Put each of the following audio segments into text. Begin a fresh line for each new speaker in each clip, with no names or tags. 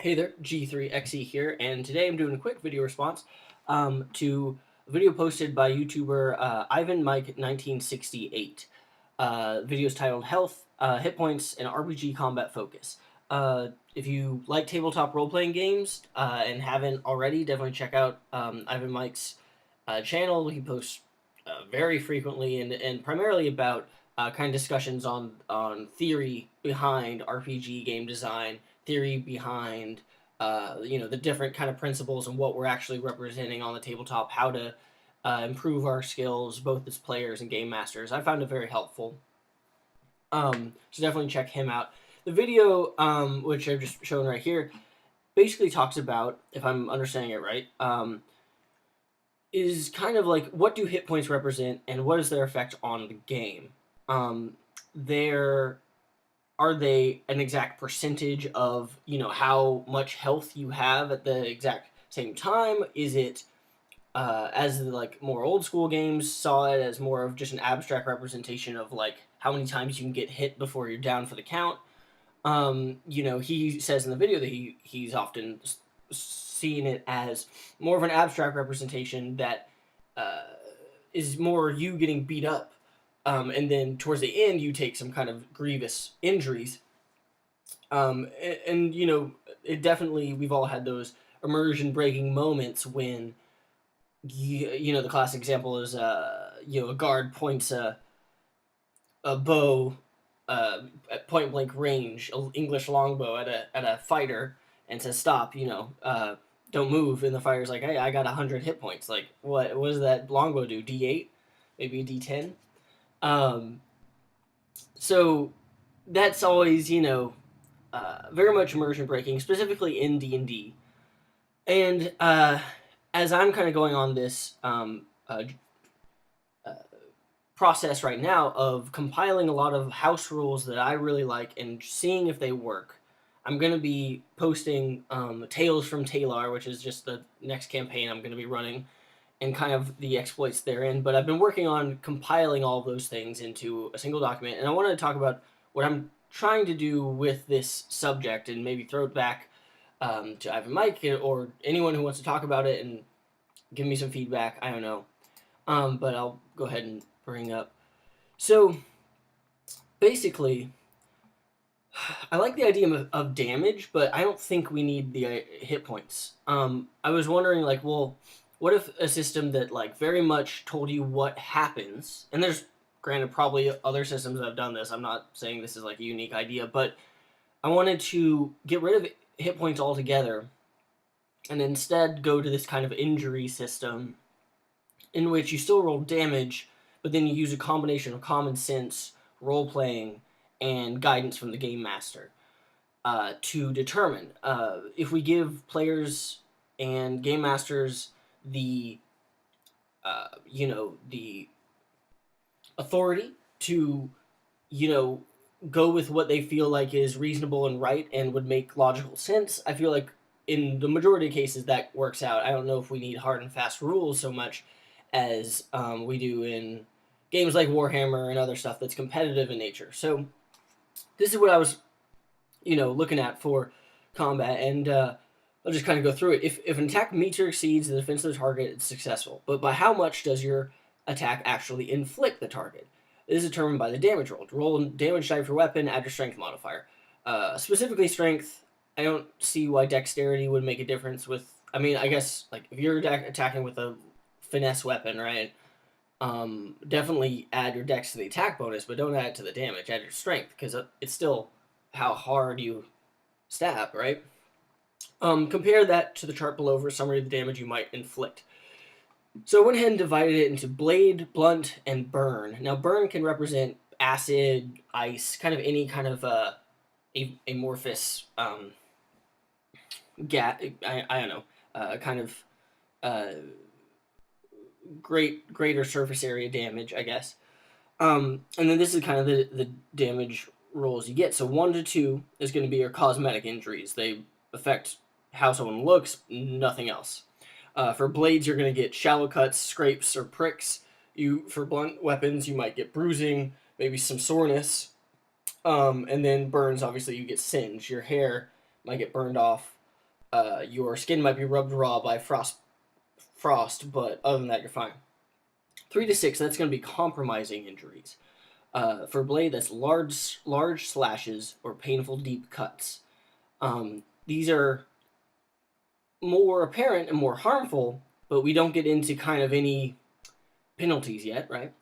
Hey there, G3XE here, and today I'm doing a quick video response to a video posted by YouTuber Ivanmike1968. Videos titled Health, Hit Points, and RPG Combat Focus. If you like tabletop role-playing games and haven't already, definitely check out Ivan Mike's channel. He posts very frequently and primarily about kind of discussions on theory behind RPG game design, theory behind the different kind of principles and what we're actually representing on the tabletop, how to improve our skills both as players and game masters. I found it very helpful. So definitely check him out. The video, which I've just shown right here, basically talks about, if I'm understanding it right, is kind of like what do hit points represent and what is their effect on the game. There Are they an exact percentage of how much health you have at the exact same time? Is it as the more old school games saw it as more of just an abstract representation of like how many times you can get hit before you're down for the count? He says in the video that he's often seen it as more of an abstract representation that uh, is more you getting beat up, and then towards the end you take some kind of grievous injuries. It definitely, we've all had those immersion breaking moments when the classic example is a guard points a bow at point blank range, an English longbow at a fighter, and says stop, don't move, and the fighter's like, hey, I got 100 hit points. Like, what does that longbow do? D8, maybe a D10. Um, so that's always very much immersion breaking, specifically in D&D. And as I'm kind of going on this uh, process right now of compiling a lot of house rules that I really like and seeing if they work, I'm going to be posting Tales from Talar, which is just the next campaign I'm going to be running, and kind of the exploits therein. But I've been working on compiling all of those things into a single document, and I wanted to talk about what I'm trying to do with this subject and maybe throw it back to Ivan Mike or anyone who wants to talk about it and give me some feedback. I don't know. But I'll go ahead and bring up. So basically, I like the idea of damage, but I don't think we need the hit points. I was wondering, like, well, what if a system that like very much told you what happens? And there's, granted, probably other systems that have done this. I'm not saying this is like a unique idea, but I wanted to get rid of hit points altogether and instead go to this kind of injury system in which you still roll damage, but then you use a combination of common sense, role playing, and guidance from the game master to determine if we give players and game masters the the authority to go with what they feel like is reasonable and right and would make logical sense. I feel like in the majority of cases that works out. I don't know if we need hard and fast rules so much as we do in games like Warhammer and other stuff that's competitive in nature. So this is what I was, looking at for combat, and I'll just kind of go through it. If an attack meets or exceeds the defense of the target, it's successful. But by how much does your attack actually inflict the target? It is determined by the damage roll. Roll a damage die for weapon, add your strength modifier. Specifically strength, I don't see why dexterity would make a difference with... I mean, I guess, like, if you're attacking with a finesse weapon, right? Definitely add your dex to the attack bonus, but don't add it to the damage. Add your strength, because it's still how hard you stab, right? Compare that to the chart below for a summary of the damage you might inflict. So I went ahead and divided it into blade, blunt, and burn. Now, burn can represent acid, ice, kind of any kind of amorphous I don't know, kind of uh, greater surface area damage, I guess. And then this is kind of the damage rolls you get. So 1 to 2 is going to be your cosmetic injuries. They affect how someone looks, nothing else. For blades, you're going to get shallow cuts, scrapes, or pricks. For blunt weapons, you might get bruising, maybe some soreness. And then burns, obviously, you get singe. Your hair might get burned off. Your skin might be rubbed raw by frost, but other than that, you're fine. 3 to 6, that's going to be compromising injuries. For blade, that's large slashes or painful deep cuts. These are more apparent and more harmful, but we don't get into kind of any penalties yet, right?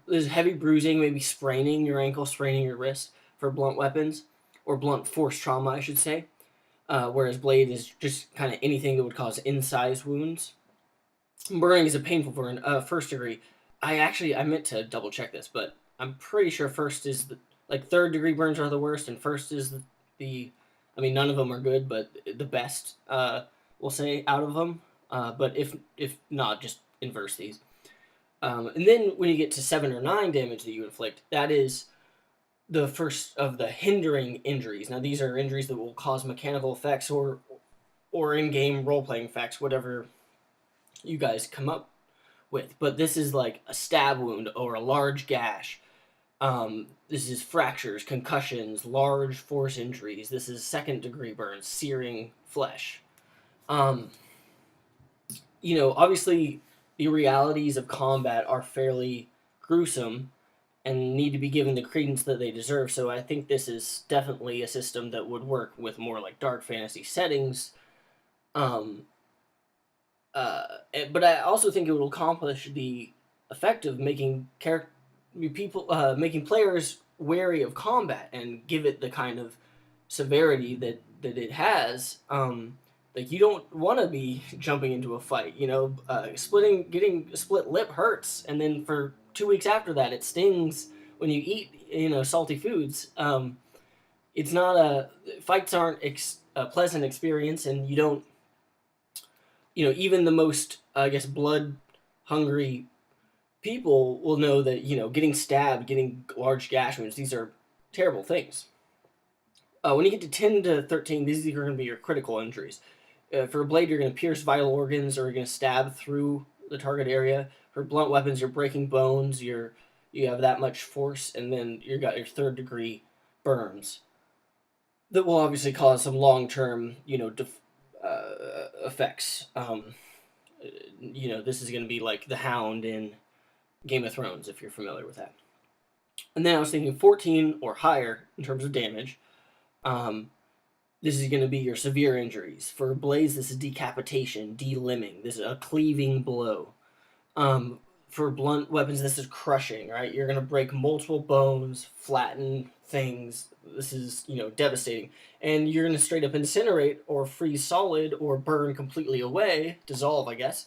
There's heavy bruising, maybe spraining your ankle, spraining your wrist for blunt weapons, or blunt force trauma, I should say. Whereas blade is just kind of anything that would cause incised wounds. Burning is a painful burn, first degree. I meant to double check this, but I'm pretty sure first is like third degree burns are the worst, and first is the I mean, none of them are good, but the best, we'll say, out of them. But if not, just inverse these. And then when you get to 7 or 9 damage that you inflict, that is the first of the hindering injuries. Now, these are injuries that will cause mechanical effects or in-game role-playing effects, whatever you guys come up with. But this is like a stab wound or a large gash. This is fractures, concussions, large force injuries. This is second-degree burns, searing flesh. Obviously, the realities of combat are fairly gruesome and need to be given the credence that they deserve. So I think this is definitely a system that would work with more like dark fantasy settings. But I also think it will accomplish the effect of making making players wary of combat and give it the kind of severity that it has. Like, you don't want to be jumping into a fight. Getting a split lip hurts, and then for 2 weeks after that, it stings when you eat salty foods. It's not fights aren't a pleasant experience, and you don't. Even the most, I guess, blood hungry people will know that getting stabbed, getting large gash wounds, these are terrible things. When you get to 10 to 13, these are going to be your critical injuries. For a blade, you're going to pierce vital organs, or you're going to stab through the target area. For blunt weapons, you're breaking bones. You have that much force, and then you got your third degree burns that will obviously cause some long term, effects. This is going to be like the Hound in Game of Thrones, if you're familiar with that. And then I was thinking 14 or higher in terms of damage. This is going to be your severe injuries. For blades, this is decapitation, delimbing. This is a cleaving blow. For blunt weapons, this is crushing, right? You're going to break multiple bones, flatten things. This is, devastating. And you're going to straight up incinerate or freeze solid or burn completely away, dissolve, I guess,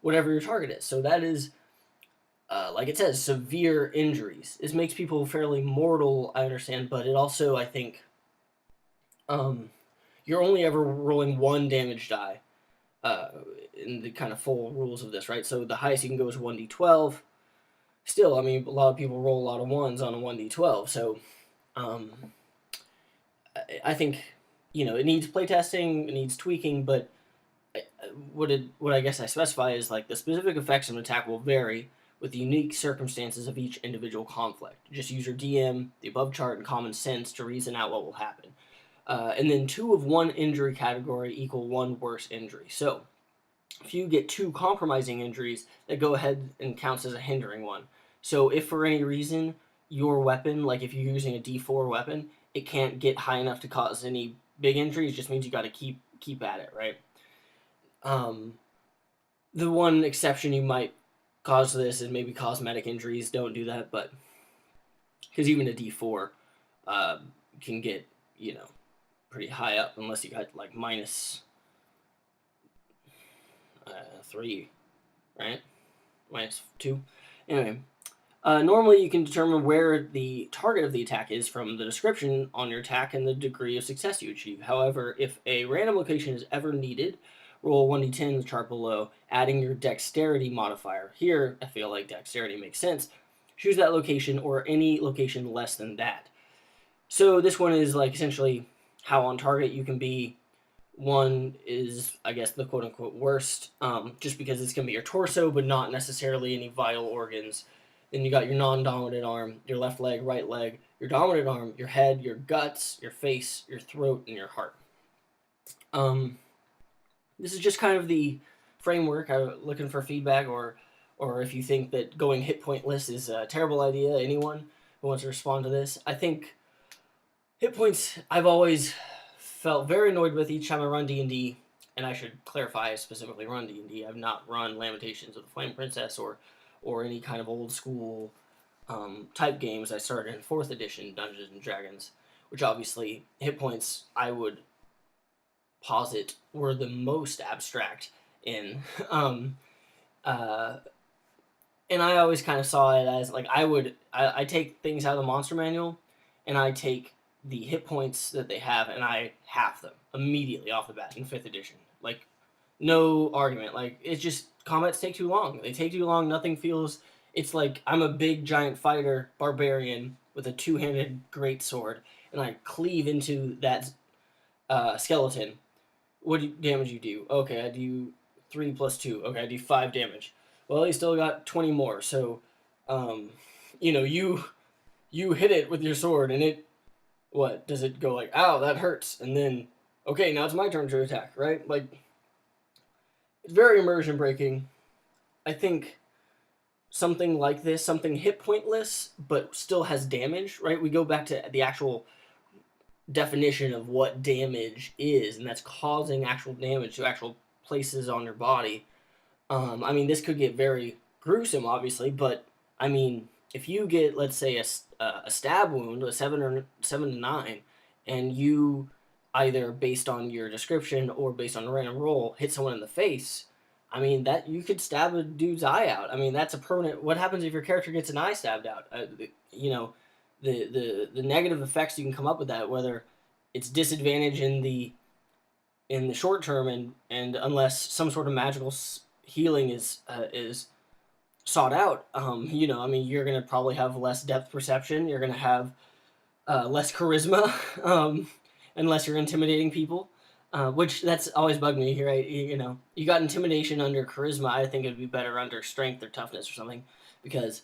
whatever your target is. So that is, like it says, severe injuries. This makes people fairly mortal, I understand, but it also, I think, you're only ever rolling one damage die in the kind of full rules of this, right? So the highest you can go is 1d12. Still, I mean, a lot of people roll a lot of ones on a 1d12, so I think, it needs playtesting, it needs tweaking, but what I guess I specify is like the specific effects of an attack will vary with the unique circumstances of each individual conflict. Just use your DM, the above chart, and common sense to reason out what will happen. And then 2 of 1 injury category equal 1 worse injury. So if you get 2 compromising injuries, that go ahead and counts as a hindering one. So if for any reason your weapon, like if you're using a D4 weapon, it can't get high enough to cause any big injuries, just means you got to keep at it, right? The one exception you might cause this is maybe cosmetic injuries. Don't do that, but because even a D4 can get pretty high up unless you got like minus 3, right? Minus 2. Anyway, normally you can determine where the target of the attack is from the description on your attack and the degree of success you achieve. However, if a random location is ever needed, roll 1d10 in the chart below, adding your dexterity modifier. Here, I feel like dexterity makes sense. Choose that location or any location less than that. So this one is like essentially how on target you can be. 1 is, I guess, the quote-unquote worst, just because it's going to be your torso, but not necessarily any vital organs. Then you got your non-dominant arm, your left leg, right leg, your dominant arm, your head, your guts, your face, your throat, and your heart. this is just kind of the framework. I'm looking for feedback, or if you think that going hit pointless is a terrible idea. Anyone who wants to respond to this, I think hit points. I've always felt very annoyed with each time I run D&D, and I should clarify, I specifically run D&D. I've not run Lamentations of the Flame Princess or any kind of old school type games. I started in 4th edition Dungeons and Dragons, which obviously hit points I would posit were the most abstract in. um, uh, and I always kind of saw it as like I take things out of the monster manual, and I take the hit points that they have, and I half them immediately off the bat in 5th edition. Like, no argument. Like, it's just combats take too long. They take too long. Nothing feels. It's like I'm a big giant fighter barbarian with a 2-handed greatsword, and I cleave into that skeleton. What damage you do? Okay, I do 3 plus 2. Okay, I do 5 damage. Well, he still got 20 more. So, um, you hit it with your sword, and it what does it go like? Ow, that hurts. And then okay, now it's my turn to attack. Right? Like, it's very immersion breaking. I think something like this, something hit pointless but still has damage. Right? We go back to the actual definition of what damage is, and that's causing actual damage to actual places on your body. I mean, this could get very gruesome, obviously, but I mean, if you get, let's say, a stab wound, a 7 to 9, and you either based on your description or based on a random roll hit someone in the face, I mean that you could stab a dude's eye out. I mean, that's a permanent. What happens if your character gets an eye stabbed out? You know, the negative effects you can come up with that, whether it's disadvantage in the short term, and unless some sort of magical healing is sought out, I mean, you're gonna probably have less depth perception. You're gonna have less charisma, unless you're intimidating people. Which that's always bugged me here. You got intimidation under charisma. I think it'd be better under strength or toughness or something, because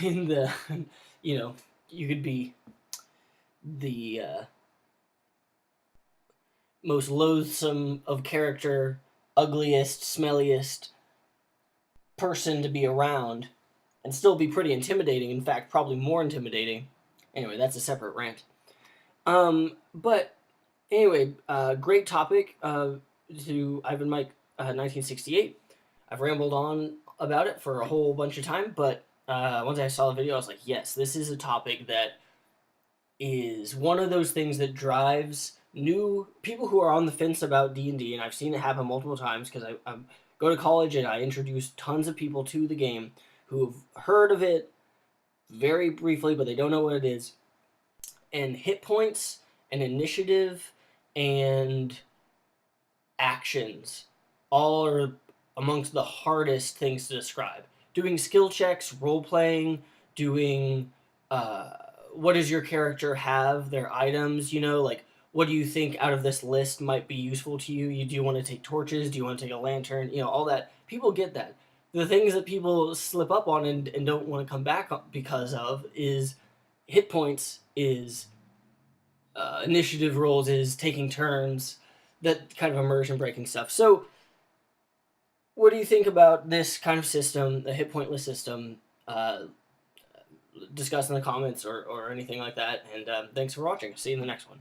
in the you could be the most loathsome of character, ugliest, smelliest person to be around, and still be pretty intimidating. In fact, probably more intimidating. Anyway, that's a separate rant. But anyway, great topic to Ivanmike1968. I've rambled on about it for a whole bunch of time, but once I saw the video, I was like, yes, this is a topic that is one of those things that drives new people who are on the fence about D&D, and I've seen it happen multiple times because I go to college and I introduce tons of people to the game who've heard of it very briefly, but they don't know what it is. And hit points and initiative and actions all are amongst the hardest things to describe. Doing skill checks, role playing, doing what does your character have, their items, like what do you think out of this list might be useful to you? Do you want to take torches? Do you want to take a lantern? All that. People get that. The things that people slip up on and don't want to come back because of is hit points, is initiative rolls, is taking turns, that kind of immersion breaking stuff. So what do you think about this kind of system, the hit pointless system? Discuss in the comments or anything like that. And thanks for watching. See you in the next one.